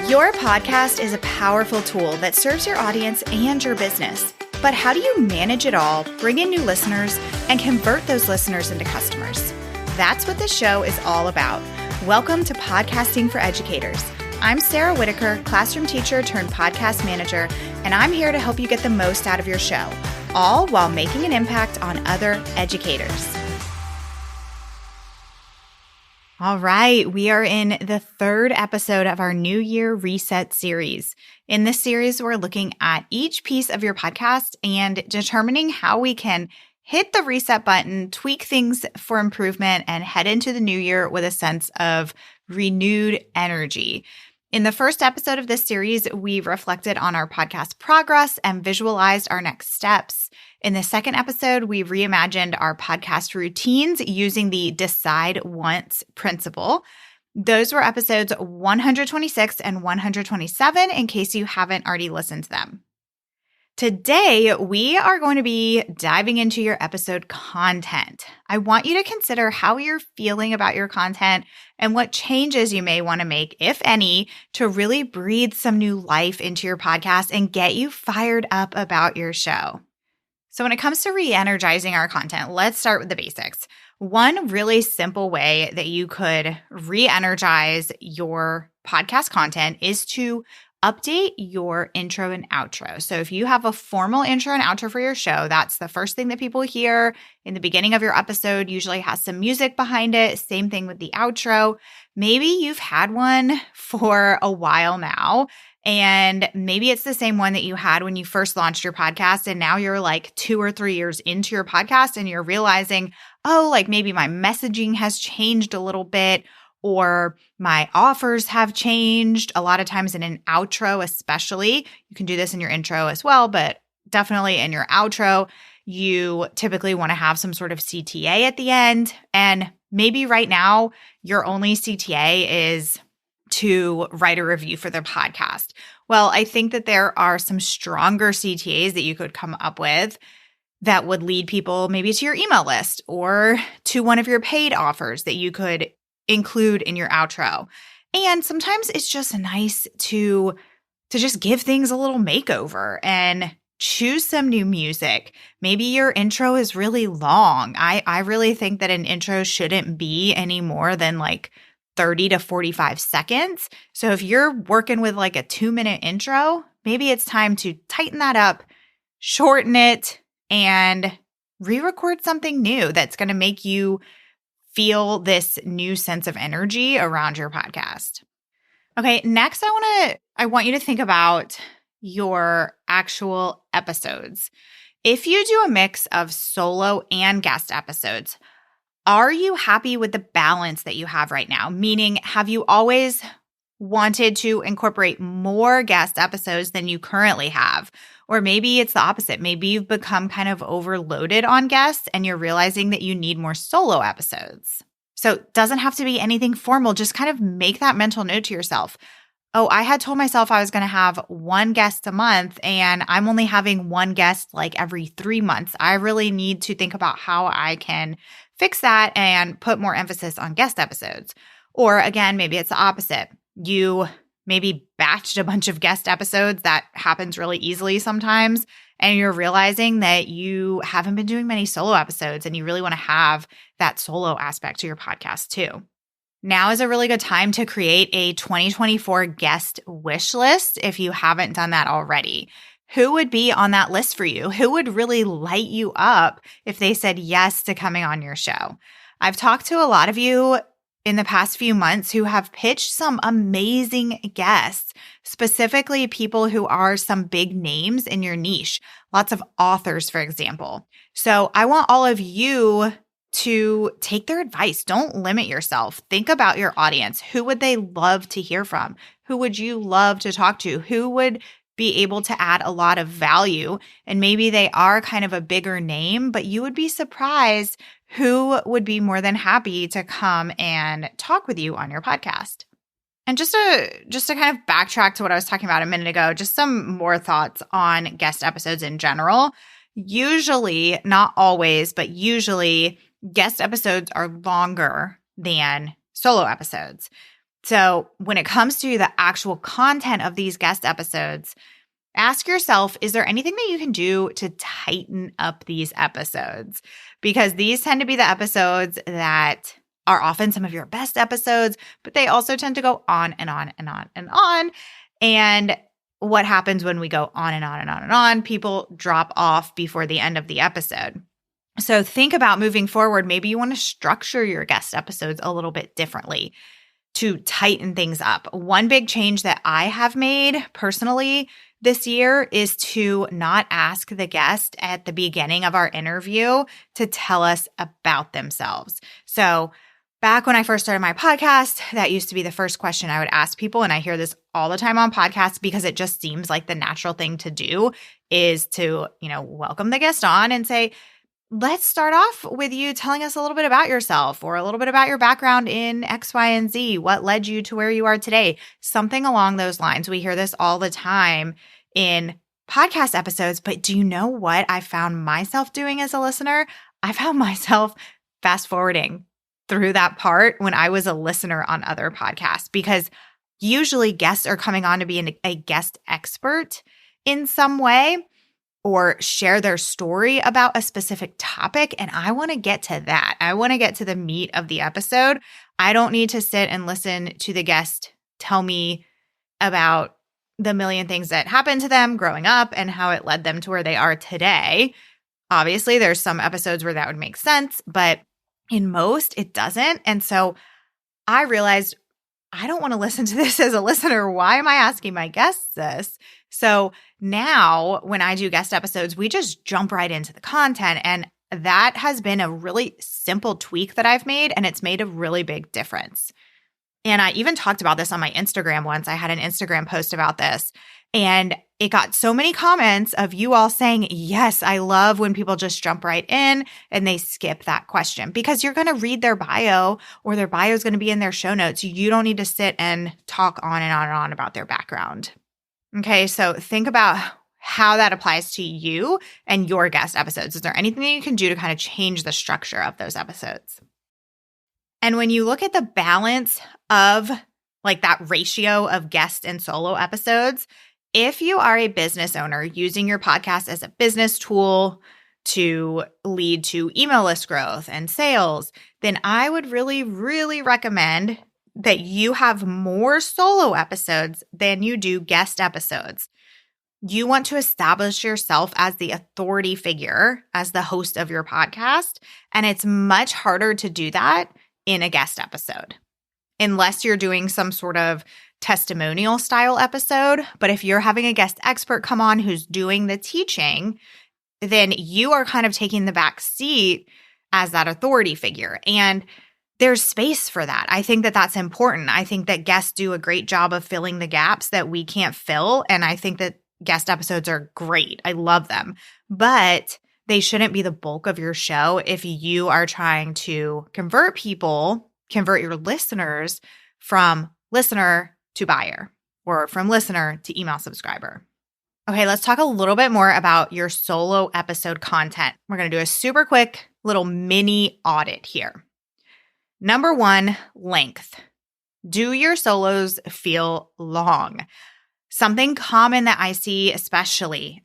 Your podcast is a powerful tool that serves your audience and your business. But how do you manage it all, bring in new listeners, and convert those listeners into customers? That's what this show is all about. Welcome to Podcasting for Educators. I'm Sarah Whitaker, classroom teacher turned podcast manager, and I'm here to help you get the most out of your show, all while making an impact on other educators. All right, we are in the third episode of our New Year Reset series. In this series, we're looking at each piece of your podcast and determining how we can hit the reset button, tweak things for improvement, and head into the new year with a sense of renewed energy. In the first episode of this series, we reflected on our podcast progress and visualized our next steps. In the second episode, we reimagined our podcast routines using the Decide Once principle. Those were episodes 126 and 127 in case you haven't already listened to them. Today, we are going to be diving into your episode content. I want you to consider how you're feeling about your content and what changes you may want to make, if any, to really breathe some new life into your podcast and get you fired up about your show. So when it comes to re-energizing our content, let's start with the basics. One really simple way that you could re-energize your podcast content is to update your intro and outro. So if you have a formal intro and outro for your show, that's the first thing that people hear in the beginning of your episode, usually has some music behind it. Same thing with the outro. Maybe you've had one for a while now, and maybe it's the same one that you had when you first launched your podcast, and now you're like 2 or 3 years into your podcast and you're realizing, oh, like maybe my messaging has changed a little bit, or my offers have changed. A lot of times in an outro especially, you can do this in your intro as well, but definitely in your outro, you typically want to have some sort of CTA at the end. And maybe right now, your only CTA is to write a review for the podcast. Well, I think that there are some stronger CTAs that you could come up with that would lead people maybe to your email list or to one of your paid offers that you could include in your outro. And sometimes it's just nice to just give things a little makeover and choose some new music. Maybe your intro is really long. I really think that an intro shouldn't be any more than like 30 to 45 seconds. So if you're working with like a 2-minute intro, maybe it's time to tighten that up, shorten it, and re-record something new that's going to make you feel this new sense of energy around your podcast. Okay, next I want you to think about your actual episodes. If you do a mix of solo and guest episodes, are you happy with the balance that you have right now? Meaning, have you always wanted to incorporate more guest episodes than you currently have? Or maybe it's the opposite. Maybe you've become kind of overloaded on guests and you're realizing that you need more solo episodes. So it doesn't have to be anything formal. Just kind of make that mental note to yourself. Oh, I had told myself I was going to have one guest a month and I'm only having one guest like every 3 months. I really need to think about how I can fix that and put more emphasis on guest episodes. Or again, maybe it's the opposite. You maybe batched a bunch of guest episodes. That happens really easily sometimes. And you're realizing that you haven't been doing many solo episodes and you really want to have that solo aspect to your podcast too. Now is a really good time to create a 2024 guest wish list if you haven't done that already. Who would be on that list for you? Who would really light you up if they said yes to coming on your show? I've talked to a lot of you in the past few months who have pitched some amazing guests, specifically people who are some big names in your niche, lots of authors, for example. So I want all of you to take their advice. Don't limit yourself. Think about your audience. Who would they love to hear from? Who would you love to talk to? Who would be able to add a lot of value? And maybe they are kind of a bigger name, but you would be surprised who would be more than happy to come and talk with you on your podcast. And just to kind of backtrack to what I was talking about a minute ago, just some more thoughts on guest episodes in general. Usually, not always, but usually guest episodes are longer than solo episodes. So when it comes to the actual content of these guest episodes, ask yourself, is there anything that you can do to tighten up these episodes? Because these tend to be the episodes that are often some of your best episodes, but they also tend to go on and on and on and on. And what happens when we go on and on and on and on? People drop off before the end of the episode. So think about moving forward. Maybe you want to structure your guest episodes a little bit differently to tighten things up. One big change that I have made personally this year is to not ask the guest at the beginning of our interview to tell us about themselves. So back when I first started my podcast, that used to be the first question I would ask people. And I hear this all the time on podcasts because it just seems like the natural thing to do is to, welcome the guest on and say, let's start off with you telling us a little bit about yourself or a little bit about your background in X, Y, and Z. What led you to where you are today? Something along those lines. We hear this all the time in podcast episodes, but do you know what I found myself doing as a listener? I found myself fast forwarding through that part when I was a listener on other podcasts, because usually guests are coming on to be a guest expert in some way or share their story about a specific topic. And I want to get to that. I want to get to the meat of the episode. I don't need to sit and listen to the guest tell me about the million things that happened to them growing up and how it led them to where they are today. Obviously, there's some episodes where that would make sense, but in most, it doesn't. And so I realized I don't want to listen to this as a listener. Why am I asking my guests this? So now when I do guest episodes, we just jump right into the content. And that has been a really simple tweak that I've made, and it's made a really big difference. And I even talked about this on my Instagram once. I had an Instagram post about this, and it got so many comments of you all saying, yes, I love when people just jump right in and they skip that question, because you're going to read their bio or their bio is going to be in their show notes. You don't need to sit and talk on and on and on about their background. Okay, so think about how that applies to you and your guest episodes. Is there anything that you can do to kind of change the structure of those episodes? And when you look at the balance of like that ratio of guest and solo episodes, if you are a business owner using your podcast as a business tool to lead to email list growth and sales, then I would really, really recommend that you have more solo episodes than you do guest episodes. You want to establish yourself as the authority figure, as the host of your podcast, and it's much harder to do that in a guest episode, unless you're doing some sort of testimonial style episode. But if you're having a guest expert come on who's doing the teaching, then you are kind of taking the back seat as that authority figure. And there's space for that. I think that that's important. I think that guests do a great job of filling the gaps that we can't fill. And I think that guest episodes are great. I love them. But they shouldn't be the bulk of your show if you are trying to convert your listeners from listener to buyer or from listener to email subscriber. Okay, let's talk a little bit more about your solo episode content. We're going to do a super quick little mini audit here. Number one, length. Do your solos feel long? Something common that I see, especially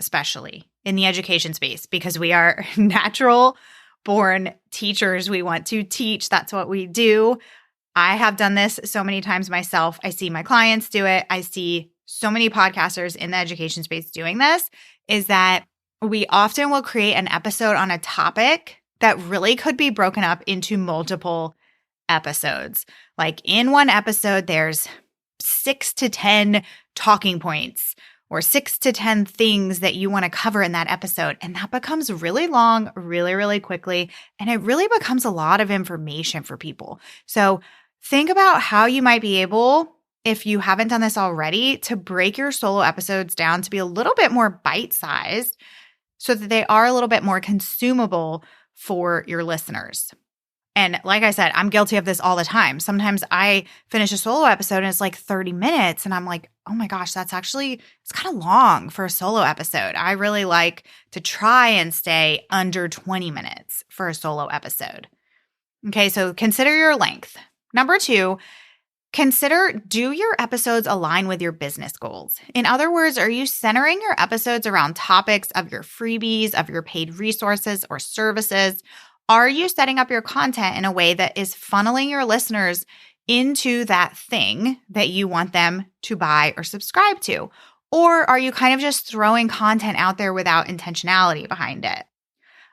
in the education space, because we are natural born teachers. We want to teach. That's what we do. I have done this so many times myself. I see my clients do it. I see so many podcasters in the education space doing this, is that we often will create an episode on a topic that really could be broken up into multiple episodes. Like in one episode, there's 6 to 10 talking points or 6 to 10 things that you want to cover in that episode. And that becomes really long, really, really quickly. And it really becomes a lot of information for people. So think about how you might be able, if you haven't done this already, to break your solo episodes down to be a little bit more bite-sized so that they are a little bit more consumable for your listeners. And like I said, I'm guilty of this all the time. Sometimes I finish a solo episode and it's like 30 minutes and I'm like, oh my gosh, it's kind of long for a solo episode. I really like to try and stay under 20 minutes for a solo episode. Okay, so consider your length. Number two, Consider, do your episodes align with your business goals? In other words, are you centering your episodes around topics of your freebies, of your paid resources or services? Are you setting up your content in a way that is funneling your listeners into that thing that you want them to buy or subscribe to? Or are you kind of just throwing content out there without intentionality behind it?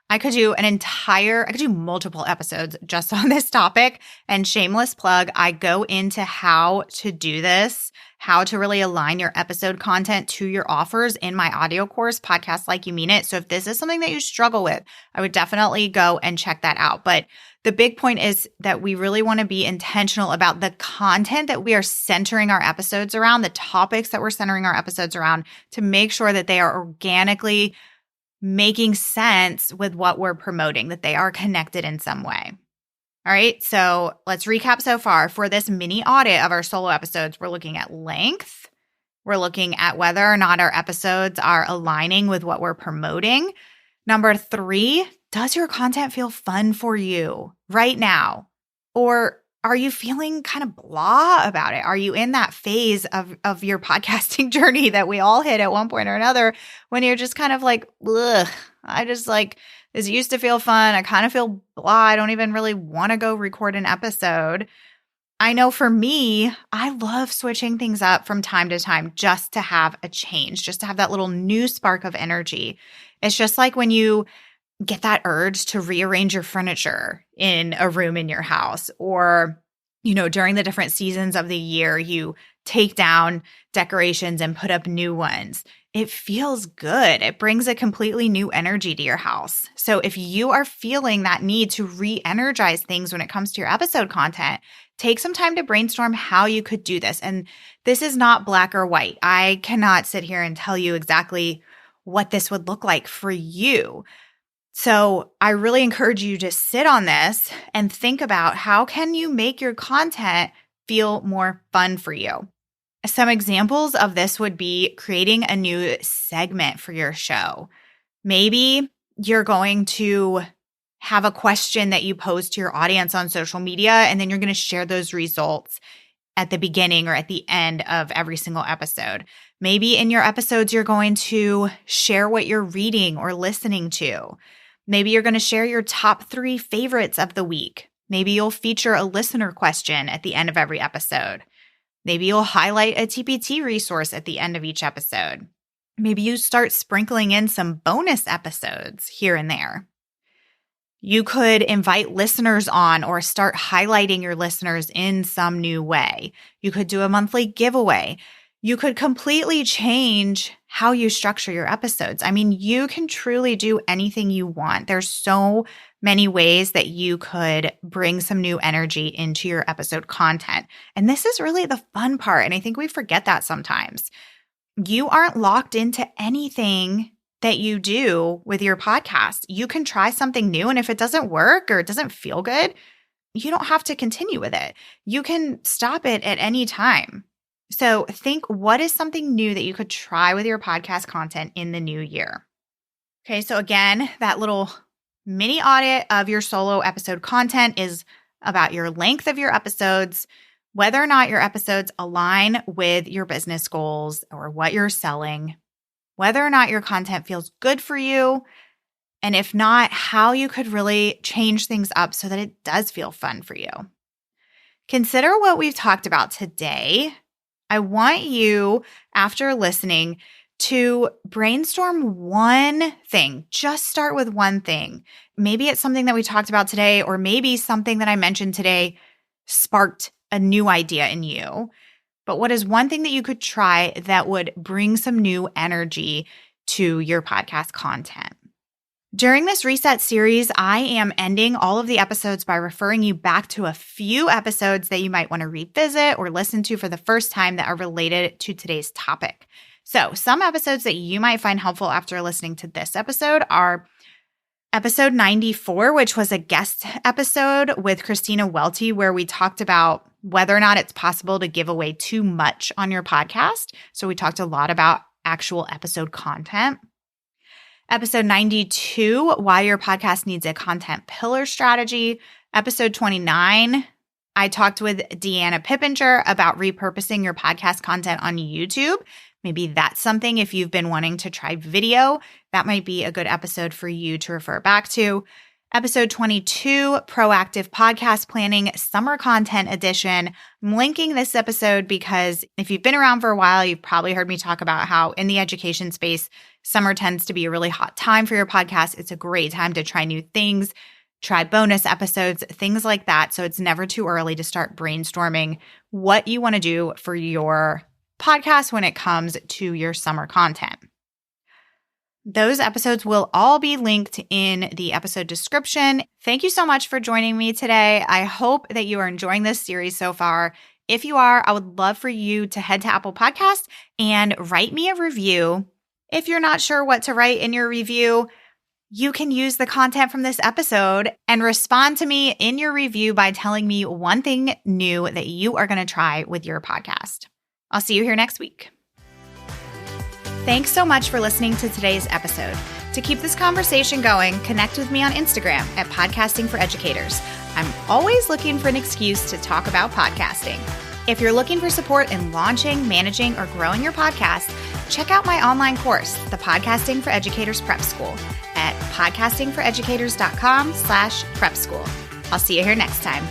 I could do multiple episodes just on this topic, and shameless plug, I go into how to do this, how to really align your episode content to your offers in my audio course, Podcast Like You Mean It. So if this is something that you struggle with, I would definitely go and check that out. But the big point is that we really want to be intentional about the content that we are centering our episodes around, the topics that we're centering our episodes around, to make sure that they are organically making sense with what we're promoting, that they are connected in some way. All right, so let's recap so far. For this mini audit of our solo episodes, we're looking at length. We're looking at whether or not our episodes are aligning with what we're promoting. Number 3, does your content feel fun for you right now? Or are you feeling kind of blah about it? Are you in that phase of your podcasting journey that we all hit at one point or another when you're just kind of like, ugh, this used to feel fun. I kind of feel blah. I don't even really want to go record an episode. I know for me, I love switching things up from time to time just to have a change, just to have that little new spark of energy. It's just like when you get that urge to rearrange your furniture in a room in your house, or, during the different seasons of the year, you take down decorations and put up new ones. It feels good. It brings a completely new energy to your house. So if you are feeling that need to re-energize things when it comes to your episode content, take some time to brainstorm how you could do this. And this is not black or white. I cannot sit here and tell you exactly what this would look like for you. So I really encourage you to sit on this and think about how can you make your content feel more fun for you. Some examples of this would be creating a new segment for your show. Maybe you're going to have a question that you pose to your audience on social media, and then you're going to share those results at the beginning or at the end of every single episode. Maybe in your episodes, you're going to share what you're reading or listening to. Maybe you're going to share your top 3 favorites of the week. Maybe you'll feature a listener question at the end of every episode. Maybe you'll highlight a TPT resource at the end of each episode. Maybe you start sprinkling in some bonus episodes here and there. You could invite listeners on or start highlighting your listeners in some new way. You could do a monthly giveaway. You could completely change how you structure your episodes. I mean, you can truly do anything you want. There's so many ways that you could bring some new energy into your episode content. And this is really the fun part. And I think we forget that sometimes. You aren't locked into anything that you do with your podcast. You can try something new, and if it doesn't work or it doesn't feel good, you don't have to continue with it. You can stop it at any time. So think, what is something new that you could try with your podcast content in the new year? Okay, so again, that little mini audit of your solo episode content is about your length of your episodes, whether or not your episodes align with your business goals or what you're selling, whether or not your content feels good for you, and if not, how you could really change things up so that it does feel fun for you. Consider what we've talked about today. I want you, after listening, to brainstorm one thing. Just start with one thing. Maybe it's something that we talked about today, or maybe something that I mentioned today sparked a new idea in you. But what is one thing that you could try that would bring some new energy to your podcast content? During this reset series, I am ending all of the episodes by referring you back to a few episodes that you might want to revisit or listen to for the first time that are related to today's topic. So some episodes that you might find helpful after listening to this episode are episode 94, which was a guest episode with Christina Welty, where we talked about whether or not it's possible to give away too much on your podcast. So we talked a lot about actual episode content. Episode 92, why your podcast needs a content pillar strategy. Episode 29, I talked with Deanna Pippinger about repurposing your podcast content on YouTube. Maybe that's something if you've been wanting to try video, that might be a good episode for you to refer back to. Episode 22, Proactive Podcast Planning, Summer Content Edition. I'm linking this episode because if you've been around for a while, you've probably heard me talk about how in the education space, summer tends to be a really hot time for your podcast. It's a great time to try new things, try bonus episodes, things like that. So it's never too early to start brainstorming what you want to do for your podcast when it comes to your summer content. Those episodes will all be linked in the episode description. Thank you so much for joining me today. I hope that you are enjoying this series so far. If you are, I would love for you to head to Apple Podcasts and write me a review. If you're not sure what to write in your review, you can use the content from this episode and respond to me in your review by telling me one thing new that you are going to try with your podcast. I'll see you here next week. Thanks so much for listening to today's episode. To keep this conversation going, connect with me on Instagram at Podcasting for Educators. I'm always looking for an excuse to talk about podcasting. If you're looking for support in launching, managing, or growing your podcast, check out my online course, the Podcasting for Educators Prep School, at podcastingforeducators.com/prep school. I'll see you here next time.